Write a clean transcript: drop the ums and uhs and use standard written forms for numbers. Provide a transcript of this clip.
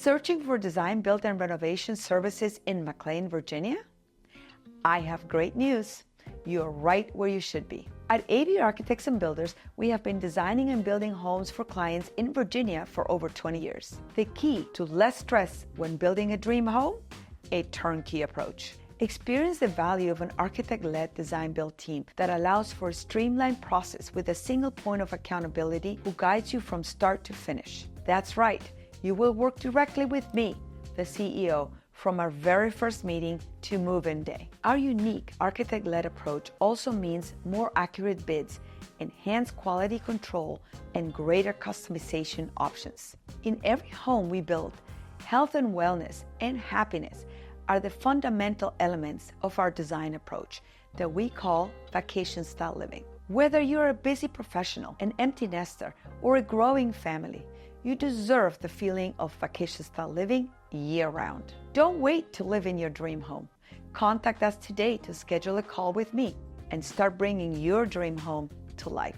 Searching for design, build, and renovation services in McLean, Virginia? I have great news. You're right where you should be. At AV Architects and Builders, we have been designing and building homes for clients in Virginia for over 20 years. The key to less stress when building a dream home? A turnkey approach. Experience the value of an architect-led design-build team that allows for a streamlined process with a single point of accountability who guides you from start to finish. That's right, you will work directly with me, the CEO, from our very first meeting to move-in day. Our unique architect-led approach also means more accurate bids, enhanced quality control, and greater customization options. In every home we build, health and wellness and happiness are the fundamental elements of our design approach that we call vacation-style living. Whether you're a busy professional, an empty nester, or a growing family, you deserve the feeling of vacation-style living year-round. Don't wait to live in your dream home. Contact us today to schedule a call with me and start bringing your dream home to life.